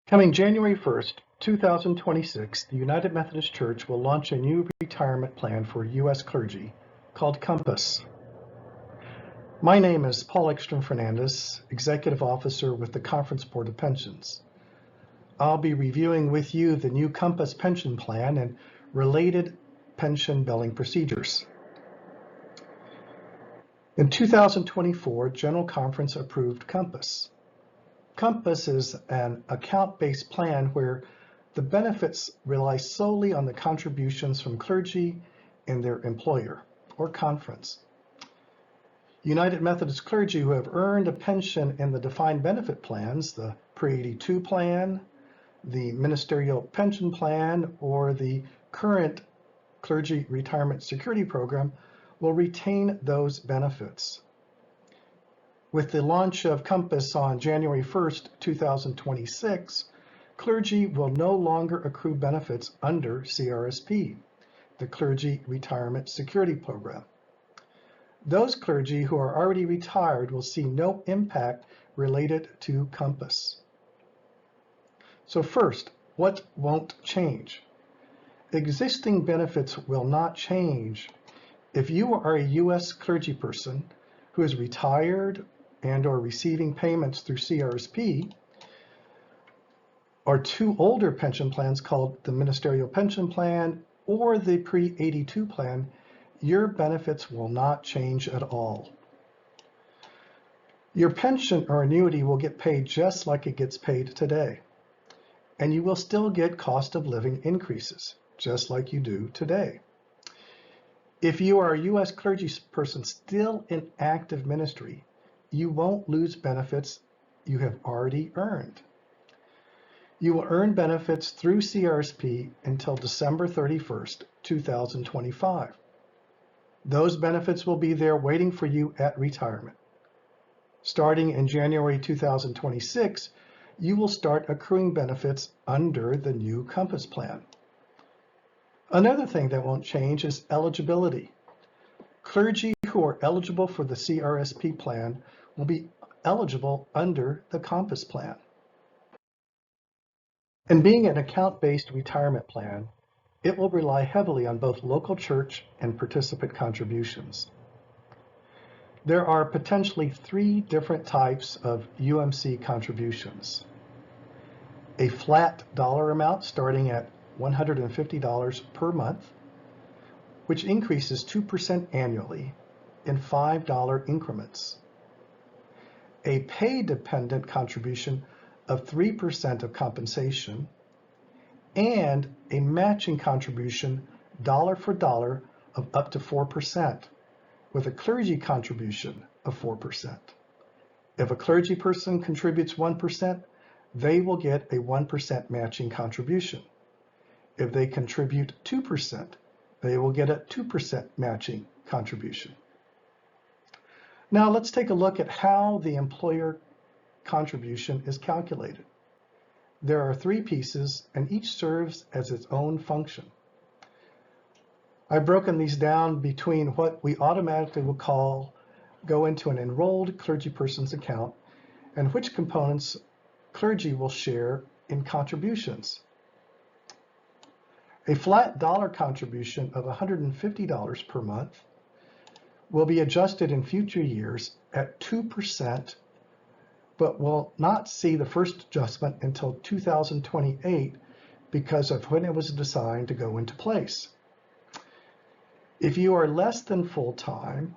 Coming January 1st, 2026, the United Methodist Church will launch a new retirement plan for U.S. clergy called Compass. My name is Paul Ekstrom Fernandez, Executive Officer with the Conference Board of Pensions. I'll be reviewing with you the new Compass pension plan and related pension billing procedures. In 2024, General Conference approved Compass. Compass is an account-based plan where the benefits rely solely on the contributions from clergy and their employer or conference. United Methodist clergy who have earned a pension in the defined benefit plans, the Pre-82 plan, the Ministerial Pension Plan, or the current Clergy Retirement Security Program will retain those benefits. With the launch of Compass on January 1st, 2026, clergy will no longer accrue benefits under CRSP, the Clergy Retirement Security Program. Those clergy who are already retired will see no impact related to Compass. So first, what won't change? Existing benefits will not change. If you are a U.S. clergy person who is retired and or receiving payments through CRSP, or two older pension plans called the Ministerial Pension Plan or the Pre-82 plan, your benefits will not change at all. Your pension or annuity will get paid just like it gets paid today, and you will still get cost of living increases, just like you do today. If you are a U.S. clergy person still in active ministry, you won't lose benefits you have already earned. You will earn benefits through CRSP until December 31st, 2025. Those benefits will be there waiting for you at retirement. Starting in January 2026, you will start accruing benefits under the new Compass plan. Another thing that won't change is eligibility. Clergy who are eligible for the CRSP plan will be eligible under the Compass plan. And being an account-based retirement plan, it will rely heavily on both local church and participant contributions. There are potentially three different types of UMC contributions. A flat dollar amount starting at $150 per month, which increases 2% annually in $5 increments. A pay-dependent contribution of 3% of compensation, and a matching contribution dollar for dollar of up to 4%, with a clergy contribution of 4%. If a clergy person contributes 1%, they will get a 1% matching contribution. If they contribute 2%, they will get a 2% matching contribution. Now let's take a look at how the employer contribution is calculated. There are three pieces and each serves as its own function. I've broken these down between what we automatically will go into an enrolled clergy person's account and which components clergy will share in contributions. A flat dollar contribution of $150 per month will be adjusted in future years at 2%, but will not see the first adjustment until 2028 because of when it was designed to go into place. If you are less than full-time,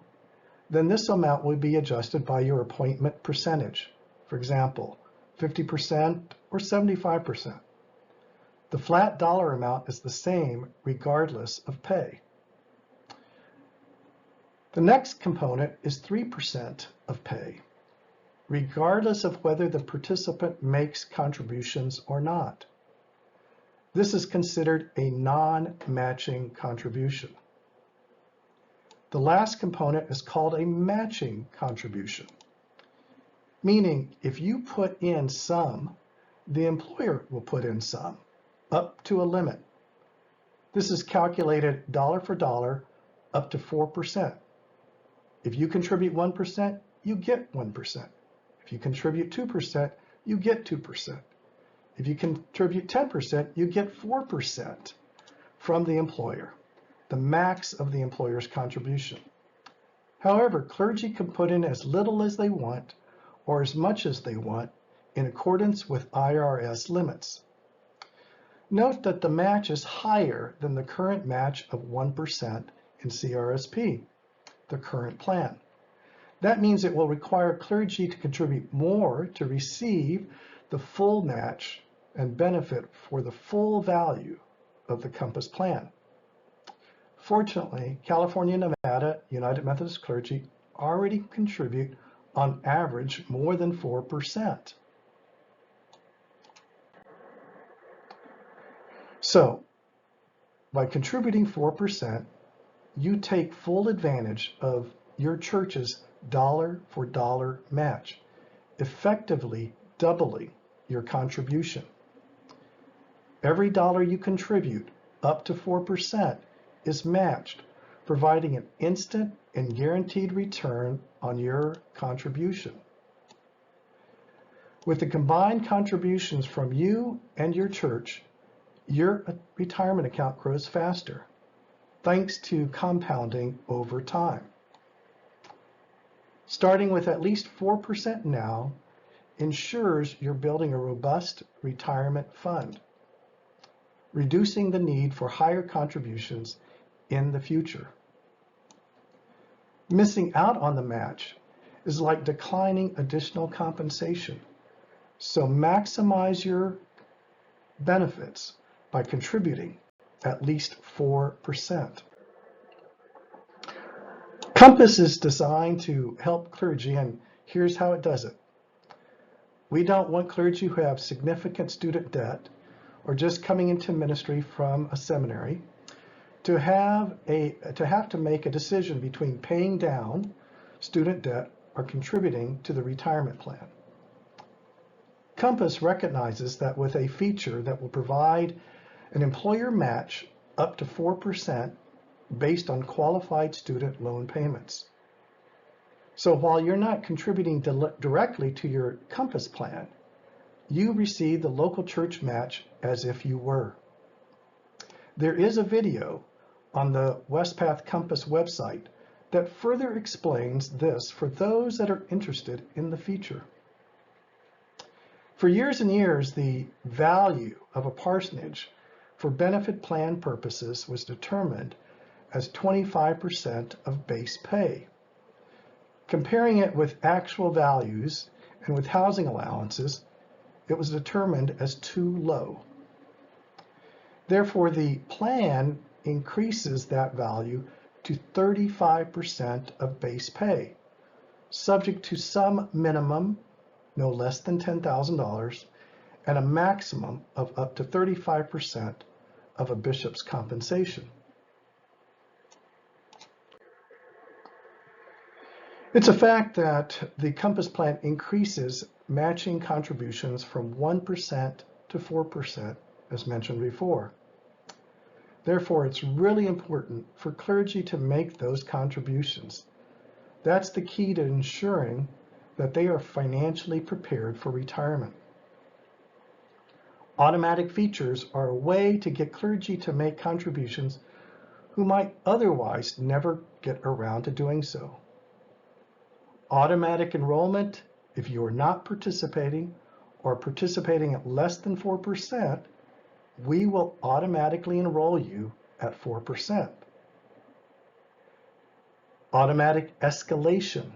then this amount will be adjusted by your appointment percentage. For example, 50% or 75%. The flat dollar amount is the same regardless of pay. The next component is 3% of pay, regardless of whether the participant makes contributions or not. This is considered a non-matching contribution. The last component is called a matching contribution, meaning if you put in some, the employer will put in some, up to a limit. This is calculated dollar for dollar up to 4%. If you contribute 1%, you get 1%. If you contribute 2%, you get 2%. If you contribute 10%, you get 4% from the employer, the max of the employer's contribution. However, clergy can put in as little as they want or as much as they want in accordance with IRS limits. Note that the match is higher than the current match of 1% in CRSP, the current plan. That means it will require clergy to contribute more to receive the full match and benefit for the full value of the Compass plan. Fortunately, California, Nevada, United Methodist Clergy already contribute on average more than 4%. So, by contributing 4%, you take full advantage of your church's dollar-for-dollar match, effectively doubling your contribution. Every dollar you contribute, up to 4%, is matched, providing an instant and guaranteed return on your contribution. With the combined contributions from you and your church, your retirement account grows faster, thanks to compounding over time. Starting with at least 4% now ensures you're building a robust retirement fund, reducing the need for higher contributions in the future. Missing out on the match is like declining additional compensation, so maximize your benefits by contributing at least 4%. Compass is designed to help clergy, and here's how it does it. We don't want clergy who have significant student debt or just coming into ministry from a seminary to have to make a decision between paying down student debt or contributing to the retirement plan. Compass recognizes that with a feature that will provide an employer match up to 4% based on qualified student loan payments. So while you're not contributing directly to your Compass plan, you receive the local church match as if you were. There is a video on the Westpath Compass website that further explains this for those that are interested in the feature. For years and years, the value of a parsonage for benefit plan purposes was determined as 25% of base pay. Comparing it with actual values and with housing allowances, it was determined as too low. Therefore, the plan increases that value to 35% of base pay, subject to some minimum, no less than $10,000, and a maximum of up to 35% of a bishop's compensation. It's a fact that the Compass plan increases matching contributions from 1% to 4%, as mentioned before. Therefore, it's really important for clergy to make those contributions. That's the key to ensuring that they are financially prepared for retirement. Automatic features are a way to get clergy to make contributions who might otherwise never get around to doing so. Automatic enrollment, if you are not participating or participating at less than 4%, we will automatically enroll you at 4%. Automatic escalation.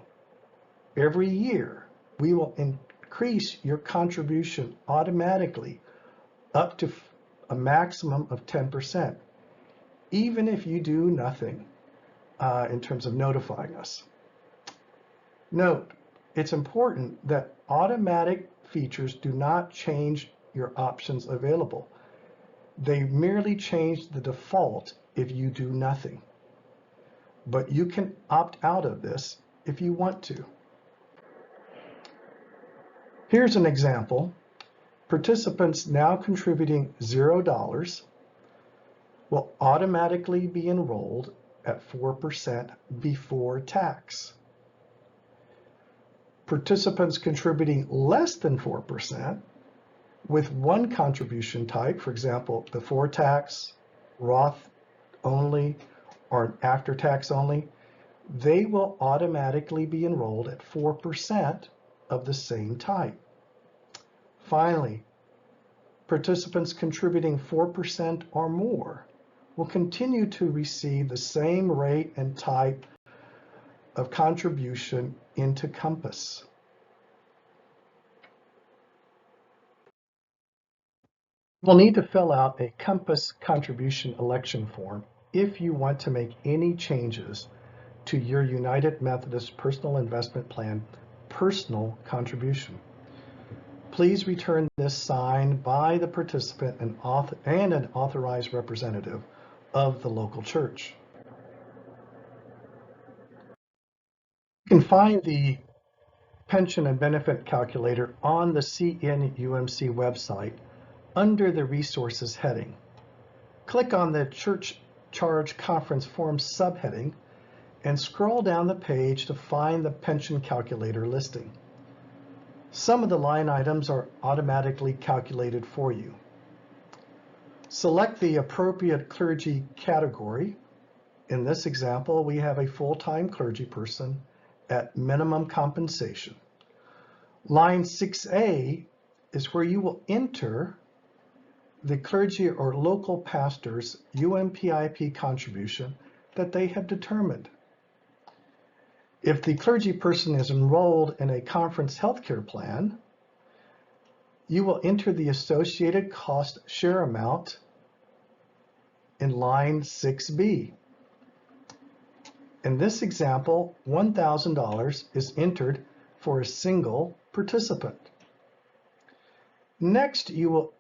Every year, we will increase your contribution automatically up to a maximum of 10%, even if you do nothing in terms of notifying us. Note, it's important that automatic features do not change your options available. They merely change the default if you do nothing. But you can opt out of this if you want to. Here's an example. Participants now contributing $0 will automatically be enrolled at 4% before tax. Participants contributing less than 4% With one contribution type, for example, before tax, Roth only, or after tax only, they will automatically be enrolled at 4% of the same type. Finally, participants contributing 4% or more will continue to receive the same rate and type of contribution into Compass. You'll need to fill out a Compass contribution election form if you want to make any changes to your United Methodist Personal Investment Plan personal contribution. Please return this signed by the participant and an authorized representative of the local church. You can find the pension and benefit calculator on the CNUMC website under the Resources heading. Click on the Church Charge Conference Form subheading and scroll down the page to find the pension calculator listing. Some of the line items are automatically calculated for you. Select the appropriate clergy category. In this example, we have a full-time clergy person at minimum compensation. Line 6A is where you will enter the clergy or local pastor's UMPIP contribution that they have determined. If the clergy person is enrolled in a conference healthcare plan, you will enter the associated cost share amount in line 6B. In this example, $1,000 is entered for a single participant. Next, you will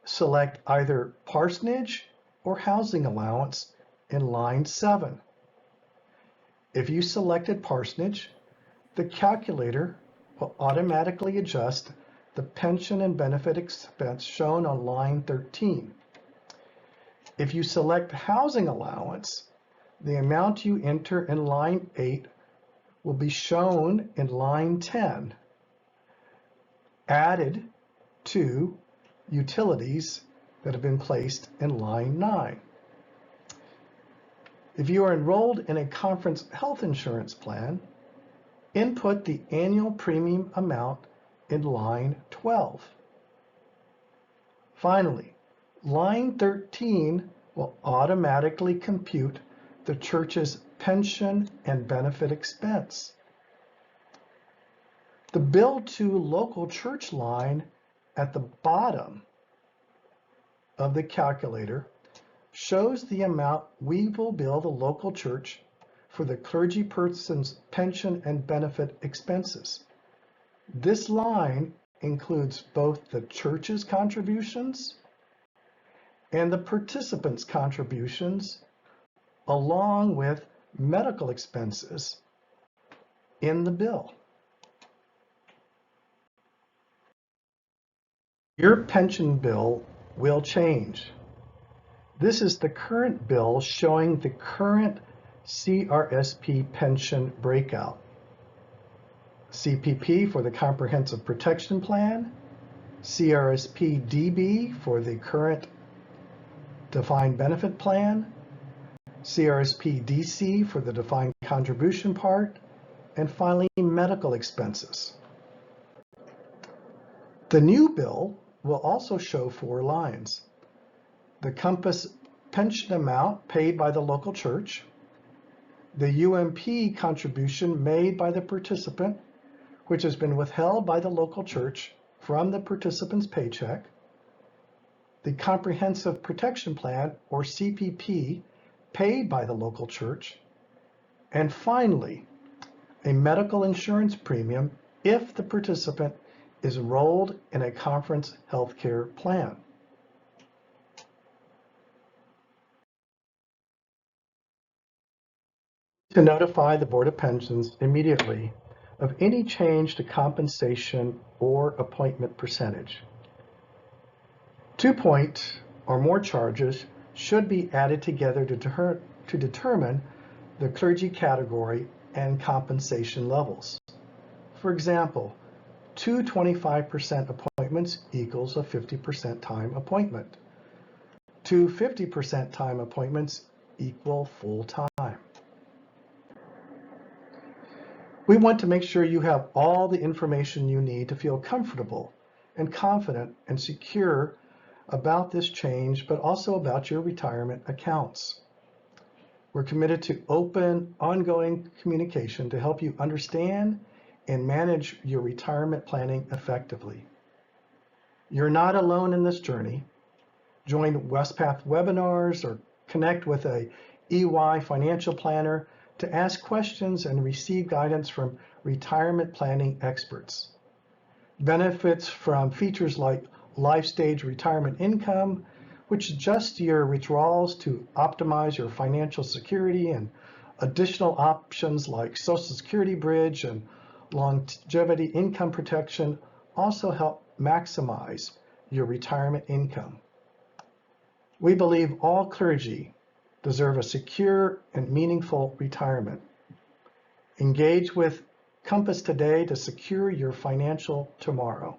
select either parsonage or housing allowance in line 7. If you selected parsonage, the calculator will automatically adjust the pension and benefit expense shown on line 13. If you select housing allowance, the amount you enter in line 8 will be shown in line 10, added to utilities that have been placed in line 9. If you are enrolled in a conference health insurance plan, input the annual premium amount in line 12. Finally, line 13 will automatically compute the church's pension and benefit expense. The bill to local church line at the bottom of the calculator shows the amount we will bill the local church for the clergy person's pension and benefit expenses. This line includes both the church's contributions and the participants' contributions, along with medical expenses in the bill. Your pension bill will change. This is the current bill showing the current CRSP pension breakout. CPP for the Comprehensive Protection Plan, CRSP DB for the current Defined Benefit Plan, CRSP DC for the Defined Contribution part, and finally medical expenses. The new bill will also show 4 lines. The Compass pension amount paid by the local church, the UMP contribution made by the participant, which has been withheld by the local church from the participant's paycheck, the Comprehensive Protection Plan, or CPP, paid by the local church, and finally, a medical insurance premium if the participant is enrolled in a conference healthcare plan. To notify the Board of Pensions immediately of any change to compensation or appointment percentage. 2-point or more charges should be added together to determine the clergy category and compensation levels. For example, 2 25% appointment appointments equals a 50% time appointment. 2 50% time appointments equal full time. We want to make sure you have all the information you need to feel comfortable and confident and secure about this change, but also about your retirement accounts. We're committed to open, ongoing communication to help you understand and manage your retirement planning effectively. You're not alone in this journey. Join Westpath webinars or connect with a EY financial planner to ask questions and receive guidance from retirement planning experts. Benefits from features like life stage retirement income, which adjusts your withdrawals to optimize your financial security, and additional options like Social Security Bridge and longevity income protection also help maximize your retirement income. We believe all clergy deserve a secure and meaningful retirement. Engage with Compass today to secure your financial tomorrow.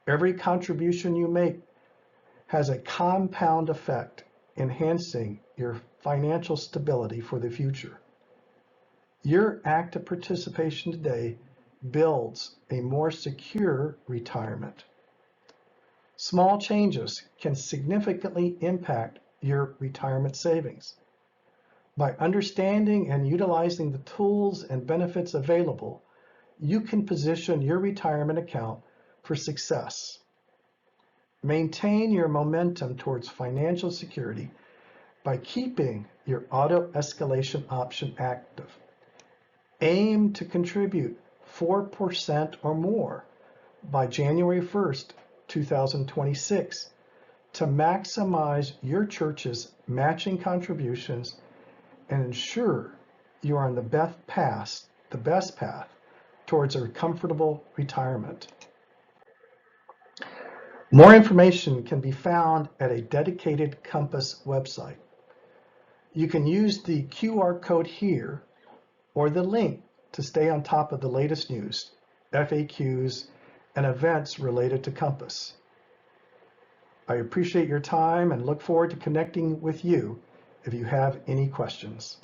Every contribution you make has a compound effect, enhancing your financial stability for the future. Your active participation today builds a more secure retirement. Small changes can significantly impact your retirement savings. By understanding and utilizing the tools and benefits available, you can position your retirement account for success. Maintain your momentum towards financial security by keeping your auto escalation option active. Aim to contribute 4% or more by January 1st, 2026 to maximize your church's matching contributions and ensure you are on the best path towards a comfortable retirement. More information can be found at a dedicated Compass website. You can use the QR code here or the link to stay on top of the latest news, FAQs, and events related to Compass. I appreciate your time and look forward to connecting with you if you have any questions.